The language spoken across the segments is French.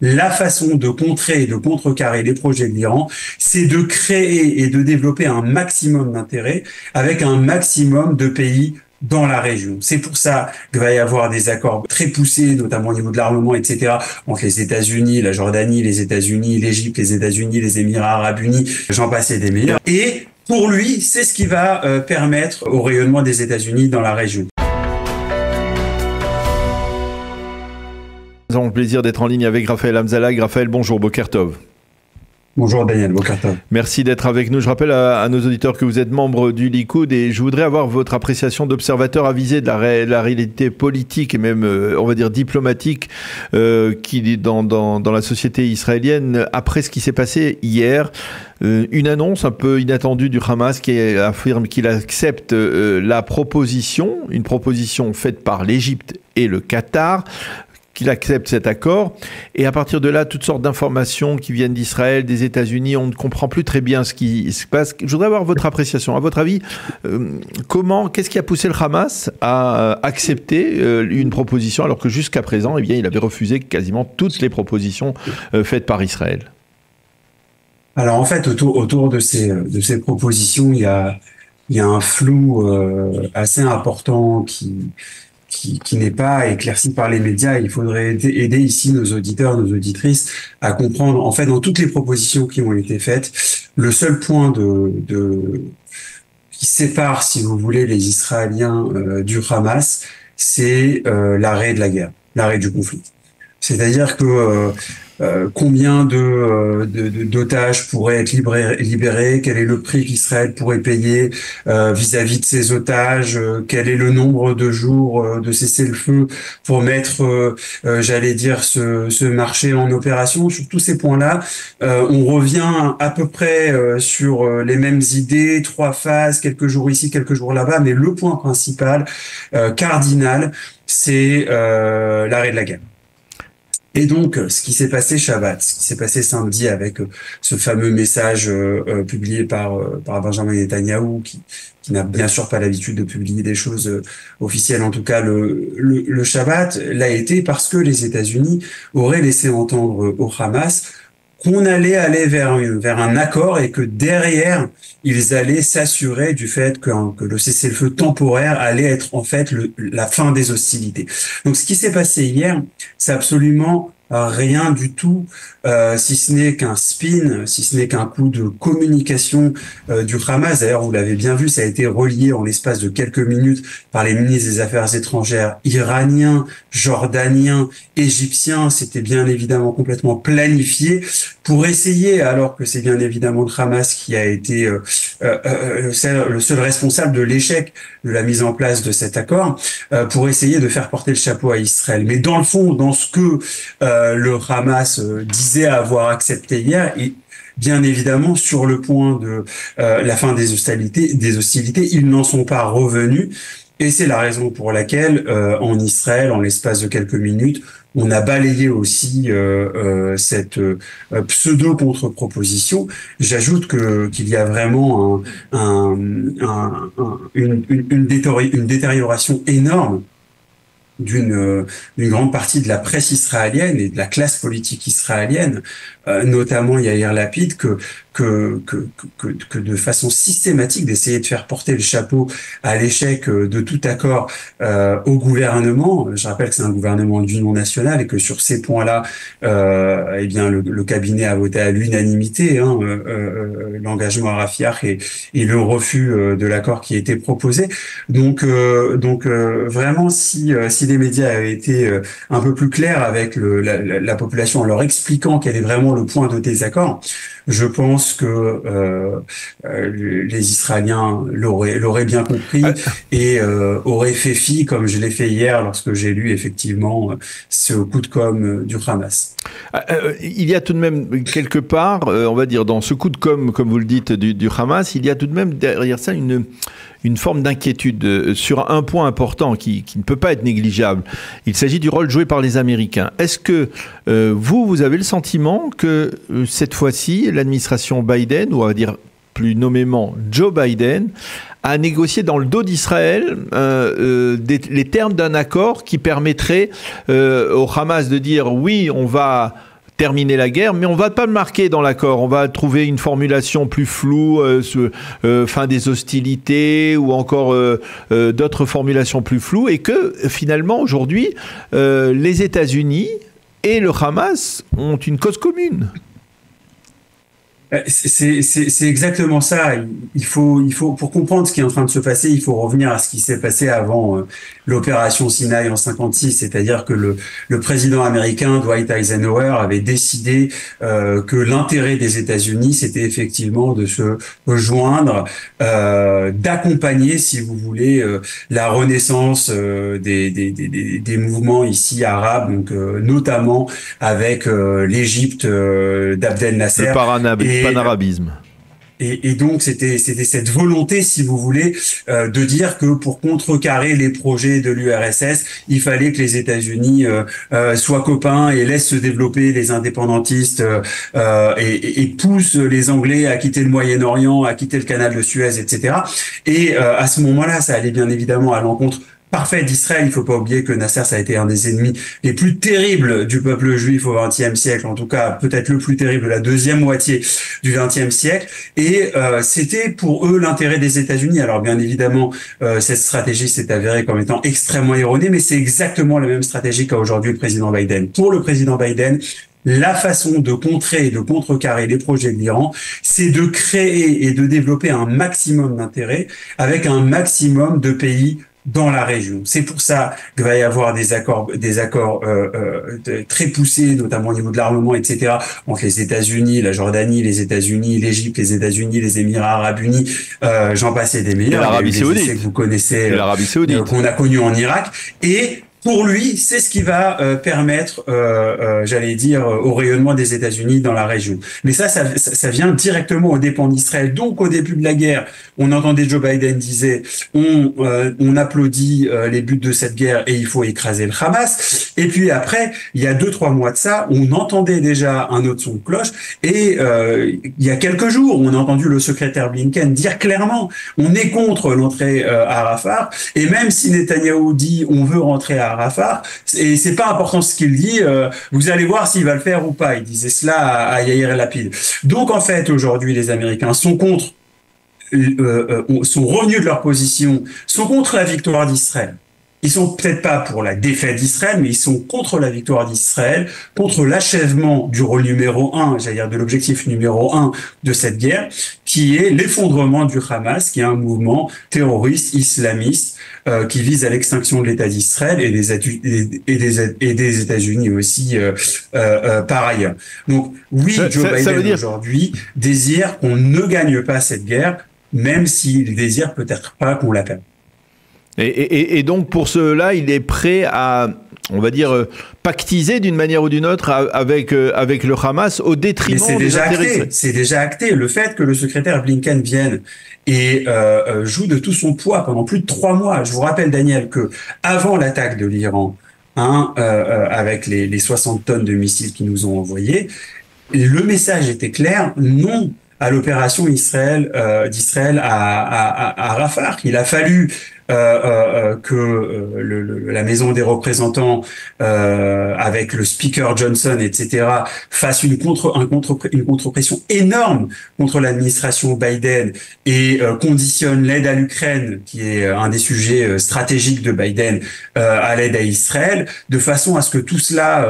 la façon de contrer et de contrecarrer les projets de l'Iran, c'est de créer et de développer un maximum d'intérêt avec un maximum de pays dans la région. C'est pour ça qu'il va y avoir des accords très poussés, notamment au niveau de l'armement, etc., entre les États-Unis, la Jordanie, les États-Unis, l'Égypte, les États-Unis, les Émirats arabes unis, j'en passe et des meilleurs. Et pour lui, c'est ce qui va permettre au rayonnement des États-Unis dans la région. Nous avons le plaisir d'être en ligne avec Raphaël Hamzalag. Raphaël, bonjour, Boker Tov. Bonjour Daniel, Boker Tov. Merci d'être avec nous. Je rappelle à nos auditeurs que vous êtes membre du Likoud et je voudrais avoir votre appréciation d'observateur avisé de la réalité politique et même, on va dire, diplomatique qui est dans la société israélienne après ce qui s'est passé hier. Une annonce un peu inattendue du Hamas qui affirme qu'il accepte la proposition, une proposition faite par l'Égypte et le Qatar, qu'il accepte cet accord. Et à partir de là, toutes sortes d'informations qui viennent d'Israël, des États-Unis, on ne comprend plus très bien ce qui se passe. Je voudrais avoir votre appréciation. À votre avis, qu'est-ce qui a poussé le Hamas à accepter une proposition alors que jusqu'à présent, eh bien, il avait refusé quasiment toutes les propositions faites par Israël? Alors en fait, autour de ces propositions, il y a un flou assez important qui n'est pas éclairci par les médias. Il faudrait aider ici nos auditeurs, nos auditrices à comprendre. En fait, dans toutes les propositions qui ont été faites, le seul point qui sépare, si vous voulez, les Israéliens du Hamas, c'est l'arrêt de la guerre, l'arrêt du conflit. C'est-à-dire que combien d'otages pourraient être libérés, quel est le prix qu'Israël pourrait payer vis-à-vis de ces otages, quel est le nombre de jours de cessez-le-feu pour mettre, j'allais dire, ce marché en opération. Sur tous ces points-là, on revient à peu près sur les mêmes idées, 3 phases, quelques jours ici, quelques jours là-bas, mais le point principal, cardinal, c'est l'arrêt de la guerre. Et donc, ce qui s'est passé Shabbat, ce qui s'est passé samedi avec ce fameux message publié par Benjamin Netanyahou, qui n'a bien sûr pas l'habitude de publier des choses officielles, en tout cas le Shabbat, l'a été parce que les États-Unis auraient laissé entendre au Hamas qu'on allait aller vers un accord et que derrière, ils allaient s'assurer du fait que le cessez-le-feu temporaire allait être en fait la fin des hostilités. Donc ce qui s'est passé hier, c'est absolument rien du tout, si ce n'est qu'un spin, si ce n'est qu'un coup de communication du Hamas. D'ailleurs, vous l'avez bien vu, ça a été relié en l'espace de quelques minutes par les ministres des Affaires étrangères iraniens, jordaniens, égyptiens. C'était bien évidemment complètement planifié pour essayer, alors que c'est bien évidemment le Hamas qui a été le seul responsable de l'échec de la mise en place de cet accord, pour essayer de faire porter le chapeau à Israël. Mais dans le fond, dans ce que le Hamas disait avoir accepté hier, et bien évidemment sur le point de la fin des hostilités, ils n'en sont pas revenus. Et c'est la raison pour laquelle, en Israël, en l'espace de quelques minutes, on a balayé aussi cette pseudo-contre-proposition. J'ajoute qu'il y a vraiment une détérioration énorme d'une grande partie de la presse israélienne et de la classe politique israélienne, notamment Yair Lapid, que de façon systématique d'essayer de faire porter le chapeau à l'échec de tout accord au gouvernement. Je rappelle que c'est un gouvernement d'union nationale et que sur ces points-là, eh bien le cabinet a voté à l'unanimité l'engagement à Rafiah et le refus de l'accord qui était proposé. Donc vraiment, si les médias avaient été un peu plus clairs avec la population en leur expliquant quel est vraiment le point de désaccord, je pense que les Israéliens l'auraient bien compris et auraient fait fi, comme je l'ai fait hier lorsque j'ai lu effectivement ce coup de com' du Hamas. Il y a tout de même quelque part, on va dire, dans ce coup de com', comme vous le dites, du Hamas, il y a tout de même derrière ça une forme d'inquiétude sur un point important qui ne peut pas être négligeable. Il s'agit du rôle joué par les Américains. Est-ce que vous avez le sentiment que cette fois-ci, l'administration Biden, ou on va dire plus nommément Joe Biden, a négocié dans le dos d'Israël les termes d'un accord qui permettrait au Hamas de dire oui, on va terminer la guerre, mais on va pas le marquer dans l'accord. On va trouver une formulation plus floue, fin des hostilités, ou encore d'autres formulations plus floues, et que finalement aujourd'hui, les États-Unis et le Hamas ont une cause commune. C'est exactement ça. Il faut, pour comprendre ce qui est en train de se passer, il faut revenir à ce qui s'est passé avant l'opération Sinaï en 56, c'est-à-dire que le président américain Dwight Eisenhower avait décidé que l'intérêt des États-Unis, c'était effectivement de se joindre, d'accompagner, si vous voulez, la renaissance des mouvements ici arabes, donc notamment avec l'Égypte d'Abdel Nasser. Le panarabisme. Et donc c'était cette volonté, si vous voulez, de dire que pour contrecarrer les projets de l'URSS, il fallait que les États-Unis soient copains et laissent se développer les indépendantistes et poussent les Anglais à quitter le Moyen-Orient, à quitter le canal de Suez, etc. Et à ce moment-là, ça allait bien évidemment à l'encontre parfait d'Israël. Il faut pas oublier que Nasser, ça a été un des ennemis les plus terribles du peuple juif au XXe siècle, en tout cas peut-être le plus terrible de la deuxième moitié du XXe siècle. Et c'était pour eux l'intérêt des États-Unis. Alors bien évidemment, cette stratégie s'est avérée comme étant extrêmement erronée, mais c'est exactement la même stratégie qu'a aujourd'hui le président Biden. Pour le président Biden, la façon de contrer et de contrecarrer les projets de l'Iran, c'est de créer et de développer un maximum d'intérêts avec un maximum de pays dans la région. C'est pour ça qu'il va y avoir des accords très poussés, notamment au niveau de l'armement, etc., entre les États-Unis, la Jordanie, les États-Unis, l'Égypte, les États-Unis, les Émirats Arabes Unis, j'en passe et des meilleurs. Et l'Arabie Saoudite. Que vous connaissez, l'Arabie Saoudite, qu'on a connu en Irak. Et pour lui, c'est ce qui va permettre, j'allais dire, au rayonnement des États-Unis dans la région. Mais ça vient directement aux dépens d'Israël. Donc, au début de la guerre, on entendait Joe Biden disait, on applaudit les buts de cette guerre et il faut écraser le Hamas. Et puis après, il y a 2-3 mois de ça, on entendait déjà un autre son de cloche. Et il y a quelques jours, on a entendu le secrétaire Blinken dire clairement, on est contre l'entrée à Rafah. Et même si Netanyahou dit, on veut rentrer à Rafah, et c'est pas important ce qu'il dit, vous allez voir s'il va le faire ou pas. Il disait cela à Yair Lapid. Donc en fait, aujourd'hui, les Américains sont contre, sont revenus de leur position, sont contre la victoire d'Israël. Ils sont peut-être pas pour la défaite d'Israël, mais ils sont contre la victoire d'Israël, contre l'achèvement du rôle numéro 1, j'allais dire de l'objectif numéro 1 de cette guerre, qui est l'effondrement du Hamas, qui est un mouvement terroriste islamiste qui vise à l'extinction de l'État d'Israël et des États-Unis aussi par ailleurs. Donc oui, Joe Biden aujourd'hui désire qu'on ne gagne pas cette guerre, même s'il désire peut-être pas qu'on la perde. Et donc pour cela, il est prêt à, on va dire, pactiser d'une manière ou d'une autre avec le Hamas au détriment des intérêts. C'est déjà acté. Le fait que le secrétaire Blinken vienne et joue de tout son poids pendant plus de 3 mois. Je vous rappelle, Daniel, que avant l'attaque de l'Iran, avec les 60 tonnes de missiles qu'ils nous ont envoyés, le message était clair, non à l'opération d'Israël à Rafah. Il a fallu que la Maison des représentants, avec le speaker Johnson, etc., fasse une contre-pression énorme contre l'administration Biden et conditionne l'aide à l'Ukraine, qui est un des sujets stratégiques de Biden, à l'aide à Israël, de façon à ce que tout cela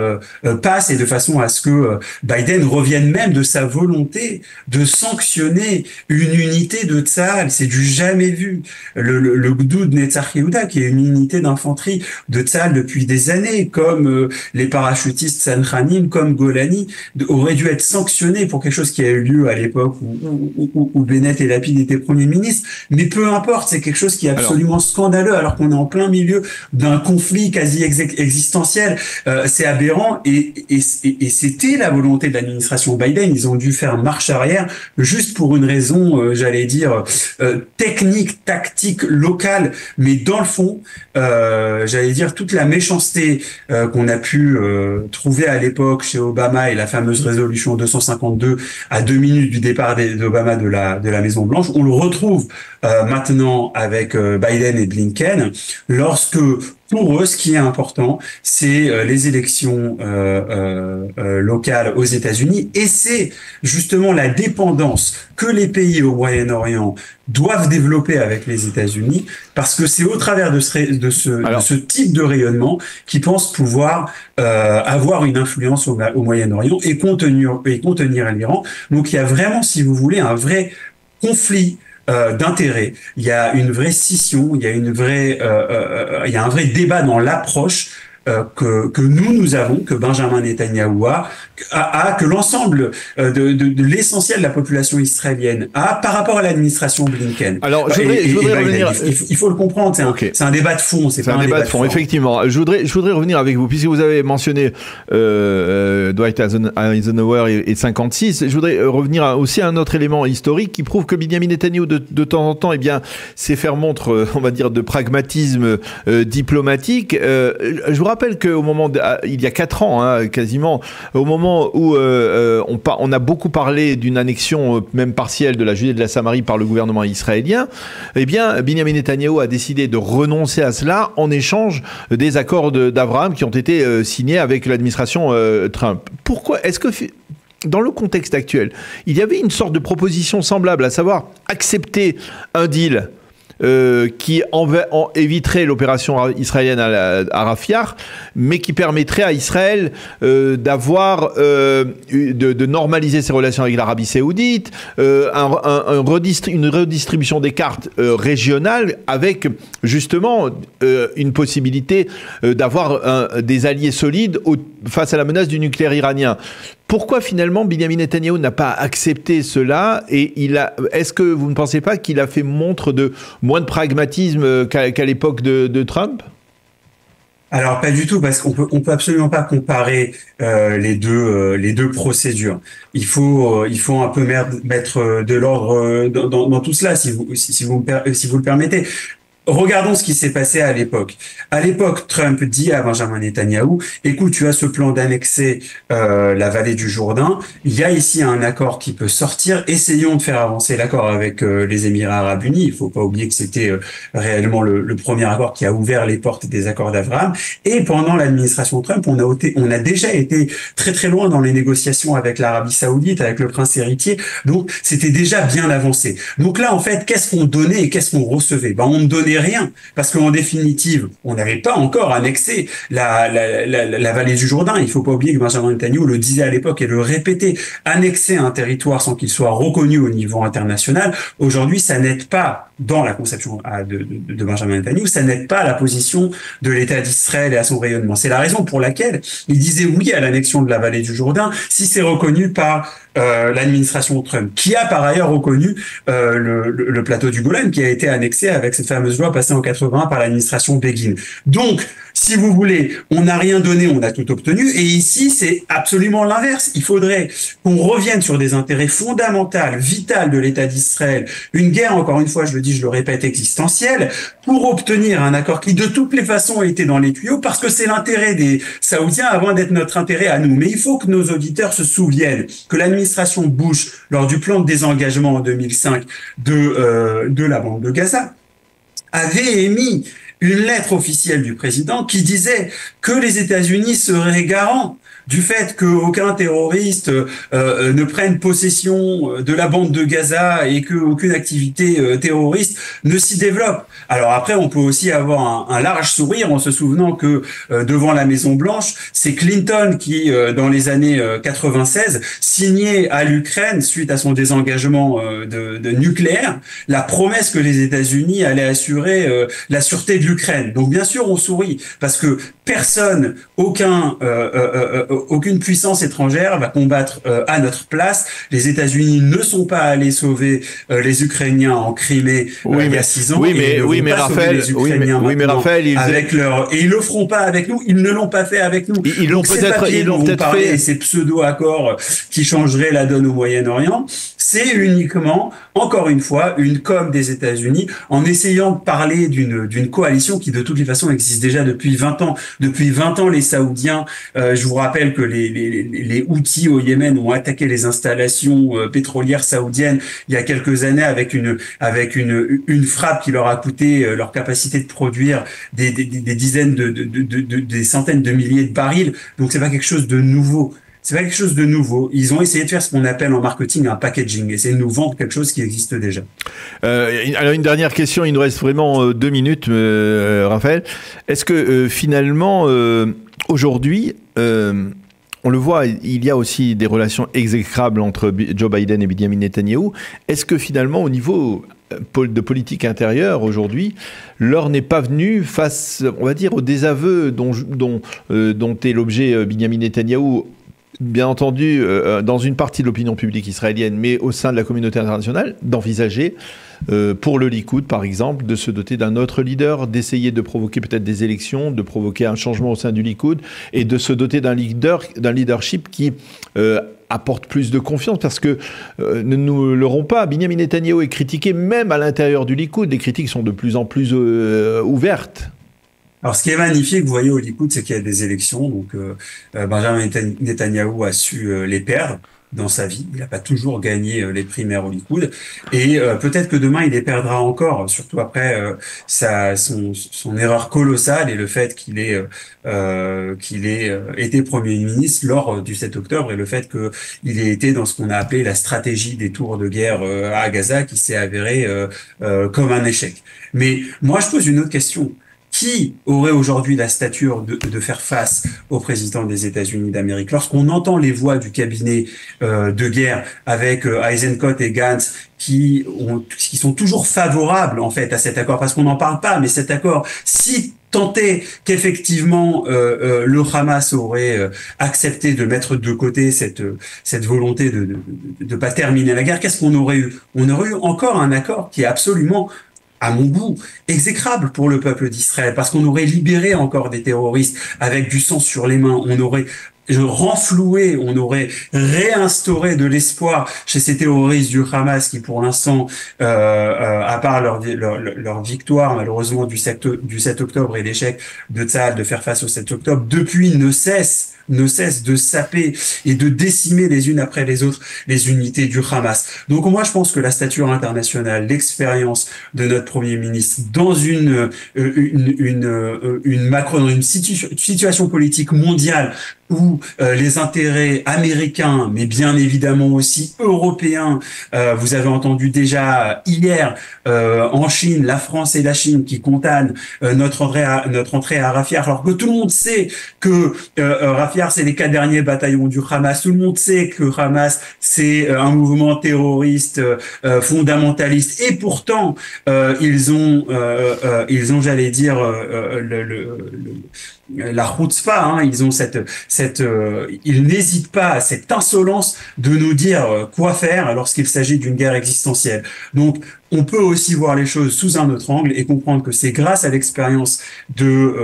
passe et de façon à ce que Biden revienne même de sa volonté de sanctionner une unité de Tsahal. C'est du jamais vu. Le Gdoud Netzach Yehuda, qui est une unité d'infanterie de Tsahal depuis des années, comme les parachutistes Sanchanim, comme Golani, aurait dû être sanctionné pour quelque chose qui a eu lieu à l'époque où Bennett et Lapid étaient premiers ministres. Mais peu importe, c'est quelque chose qui est absolument scandaleux, alors qu'on est en plein milieu d'un conflit quasi existentiel. C'est aberrant et c'était la volonté de l'administration Biden. Ils ont dû faire marche arrière juste pour une raison, j'allais dire, technique, tactique, locale. Mais dans le fond, j'allais dire, toute la méchanceté qu'on a pu trouver à l'époque chez Obama et la fameuse résolution 252 à 2 minutes du départ d'Obama de la Maison Blanche, on le retrouve maintenant avec Biden et Blinken, lorsque Pour eux, ce qui est important, c'est les élections locales aux États-Unis, et c'est justement la dépendance que les pays au Moyen-Orient doivent développer avec les États-Unis, parce que c'est au travers de ce type de rayonnement qu'ils pensent pouvoir avoir une influence au Moyen-Orient et contenir l'Iran. Donc il y a vraiment, si vous voulez, un vrai conflit d'intérêts. Il y a une vraie scission, il y a il y a un vrai débat dans l'approche que nous avons, que Benjamin Netanyahou que l'ensemble de l'essentiel de la population israélienne a par rapport à l'administration Blinken. Alors, je voudrais revenir. Il faut le comprendre, c'est un débat de fond, c'est pas un débat de fond. Effectivement. Je voudrais revenir avec vous, puisque vous avez mentionné Dwight Eisenhower et 56. Je voudrais revenir aussi à un autre élément historique qui prouve que Benjamin Netanyahou, de temps en temps, sait faire montre, on va dire, de pragmatisme diplomatique. Je vous rappelle qu'au moment, il y a 4 ans, quasiment, au moment où on a beaucoup parlé d'une annexion, même partielle, de la Judée et de la Samarie par le gouvernement israélien, eh bien, Benjamin Netanyahou a décidé de renoncer à cela en échange des accords d'Abraham qui ont été signés avec l'administration Trump. Pourquoi est-ce que dans le contexte actuel, il y avait une sorte de proposition semblable, à savoir accepter un deal qui éviterait l'opération israélienne à Rafah, mais qui permettrait à Israël de normaliser ses relations avec l'Arabie Saoudite, une redistribution des cartes régionales, avec justement une possibilité d'avoir des alliés solides face à la menace du nucléaire iranien. Pourquoi finalement Benjamin Netanyahou n'a pas accepté cela, et est-ce que vous ne pensez pas qu'il a fait montre de moins de pragmatisme qu'à l'époque de Trump ? Alors pas du tout, parce qu'on peut absolument pas comparer les deux procédures. Il faut un peu mettre de l'ordre dans tout cela, si vous le permettez. Regardons ce qui s'est passé à l'époque. À l'époque, Trump dit à Benjamin Netanyahou, écoute, tu as ce plan d'annexer la vallée du Jourdain, il y a ici un accord qui peut sortir, essayons de faire avancer l'accord avec les Émirats arabes unis. Il faut pas oublier que c'était réellement le premier accord qui a ouvert les portes des accords d'Abraham. Et pendant l'administration Trump, on a déjà été très très loin dans les négociations avec l'Arabie Saoudite, avec le prince héritier. Donc c'était déjà bien avancé. Donc là, en fait, qu'est-ce qu'on donnait et qu'est-ce qu'on recevait? On ne donnait rien, parce qu'en définitive, on n'avait pas encore annexé la vallée du Jourdain. Il faut pas oublier que Benjamin Netanyahou le disait à l'époque et le répétait, annexer un territoire sans qu'il soit reconnu au niveau international, aujourd'hui, ça n'aide pas, dans la conception de Benjamin Netanyahou, ça n'aide pas la position de l'État d'Israël et à son rayonnement. C'est la raison pour laquelle il disait oui à l'annexion de la vallée du Jourdain si c'est reconnu par l'administration Trump, qui a par ailleurs reconnu le plateau du Golan, qui a été annexé avec cette fameuse loi passée en 80 par l'administration Begin. Donc, si vous voulez, on n'a rien donné, on a tout obtenu. Et ici, c'est absolument l'inverse. Il faudrait qu'on revienne sur des intérêts fondamentaux, vitaux de l'État d'Israël. Une guerre, encore une fois, je le dis, je le répète, existentielle, pour obtenir un accord qui, de toutes les façons, était dans les tuyaux, parce que c'est l'intérêt des Saoudiens avant d'être notre intérêt à nous. Mais il faut que nos auditeurs se souviennent que l'administration Bush, lors du plan de désengagement en 2005 de la bande de Gaza, avait émis une lettre officielle du président qui disait que les États-Unis seraient garants du fait qu'aucun terroriste ne prenne possession de la bande de Gaza et qu'aucune activité terroriste ne s'y développe. Alors après, on peut aussi avoir un large sourire en se souvenant que devant la Maison-Blanche, c'est Clinton qui, dans les années 96, signait à l'Ukraine, suite à son désengagement de nucléaire, la promesse que les États-Unis allaient assurer la sûreté de l'Ukraine. Donc bien sûr, on sourit, parce que personne, aucune puissance étrangère va combattre à notre place. Les États-Unis ne sont pas allés sauver les Ukrainiens en Crimée il y a 6 ans. Mais Raphaël, et ils le feront pas avec nous. Ils ne l'ont pas fait avec nous. Ils l'ont peut-être fait. Ces pseudo-accords qui changeraient la donne au Moyen-Orient, c'est uniquement, encore une fois, une com des États-Unis en essayant de parler d'une coalition qui de toutes les façons existe déjà depuis 20 ans. Depuis 20 ans, les Saoudiens. Je vous rappelle que les Houthis au Yémen ont attaqué les installations pétrolières saoudiennes il y a quelques années avec une frappe qui leur a coûté leur capacité de produire des dizaines des centaines de milliers de barils. Donc c'est pas quelque chose de nouveau. C'est pas quelque chose de nouveau. Ils ont essayé de faire ce qu'on appelle en marketing un packaging, essayer de nous vendre quelque chose qui existe déjà. Alors une dernière question, il nous reste vraiment 2 minutes, Raphaël. Est-ce que finalement, aujourd'hui, on le voit, il y a aussi des relations exécrables entre Joe Biden et Benjamin Netanyahou. Est-ce que finalement, au niveau de politique intérieure aujourd'hui, l'heure n'est pas venue face, on va dire, aux désaveux dont est l'objet Benjamin Netanyahou, bien entendu, dans une partie de l'opinion publique israélienne, mais au sein de la communauté internationale, d'envisager, pour le Likoud, par exemple, de se doter d'un autre leader, d'essayer de provoquer peut-être des élections, de provoquer un changement au sein du Likoud, et de se doter d'un leadership qui apporte plus de confiance, parce que, ne nous leurrons pas, Benjamin Netanyahou est critiqué même à l'intérieur du Likoud. Les critiques sont de plus en plus ouvertes. Alors, ce qui est magnifique, vous voyez, au Likoud, c'est qu'il y a des élections. Donc, Benjamin Netanyahou a su les perdre dans sa vie. Il n'a pas toujours gagné les primaires au Likoud. Et peut-être que demain, il les perdra encore, surtout après son erreur colossale et le fait qu'il ait été Premier ministre lors du 7 octobre et le fait qu'il ait été dans ce qu'on a appelé la stratégie des tours de guerre à Gaza, qui s'est avéré comme un échec. Mais moi, je pose une autre question. Qui aurait aujourd'hui la stature de faire face au président des États-Unis d'Amérique? Lorsqu'on entend les voix du cabinet de guerre avec Eisenkot et Gantz qui sont toujours favorables en fait à cet accord, parce qu'on n'en parle pas, mais cet accord, si tenté qu'effectivement le Hamas aurait accepté de mettre de côté cette volonté de pas terminer la guerre, qu'est-ce qu'on aurait eu? On aurait eu encore un accord qui est absolument, à mon goût, exécrable pour le peuple d'Israël, parce qu'on aurait libéré encore des terroristes avec du sang sur les mains, on aurait renfloué, on aurait réinstauré de l'espoir chez ces terroristes du Hamas qui, pour l'instant, à part leur victoire, malheureusement, du 7 octobre et l'échec de Tsahal de faire face au 7 octobre, depuis ne cesse de saper et de décimer les unes après les autres les unités du Hamas. Donc moi, je pense que la stature internationale, l'expérience de notre Premier ministre dans une situation politique mondiale où les intérêts américains, mais bien évidemment aussi européens, vous avez entendu déjà hier en Chine, la France et la Chine qui condamnent notre entrée à Rafah, alors que tout le monde sait que Rafah, c'est les 4 derniers bataillons du Hamas. Tout le monde sait que Hamas, c'est un mouvement terroriste fondamentaliste, et pourtant ils ont, j'allais dire, la chutzpah, hein, ils ont ils n'hésitent pas à cette insolence de nous dire quoi faire lorsqu'il s'agit d'une guerre existentielle. Donc, on peut aussi voir les choses sous un autre angle et comprendre que c'est grâce à l'expérience de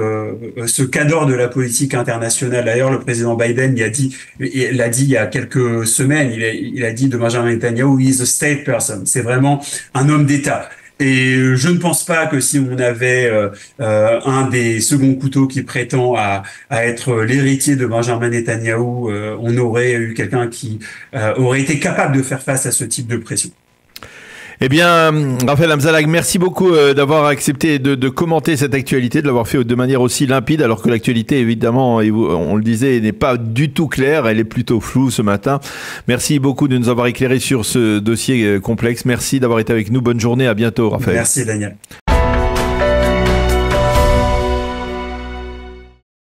ce cadre de la politique internationale. D'ailleurs, le président Biden l'a dit il y a quelques semaines, il a dit de Benjamin Netanyahou, he is a state person. C'est vraiment un homme d'État. Et je ne pense pas que si on avait un des seconds couteaux qui prétend à être l'héritier de Benjamin Netanyahou, on aurait eu quelqu'un qui aurait été capable de faire face à ce type de pression. Eh bien, Raphaël Hamzalag, merci beaucoup d'avoir accepté de commenter cette actualité, de l'avoir fait de manière aussi limpide, alors que l'actualité, évidemment, on le disait, n'est pas du tout claire, elle est plutôt floue ce matin. Merci beaucoup de nous avoir éclairé sur ce dossier complexe. Merci d'avoir été avec nous. Bonne journée, à bientôt, Raphaël. Merci, Daniel.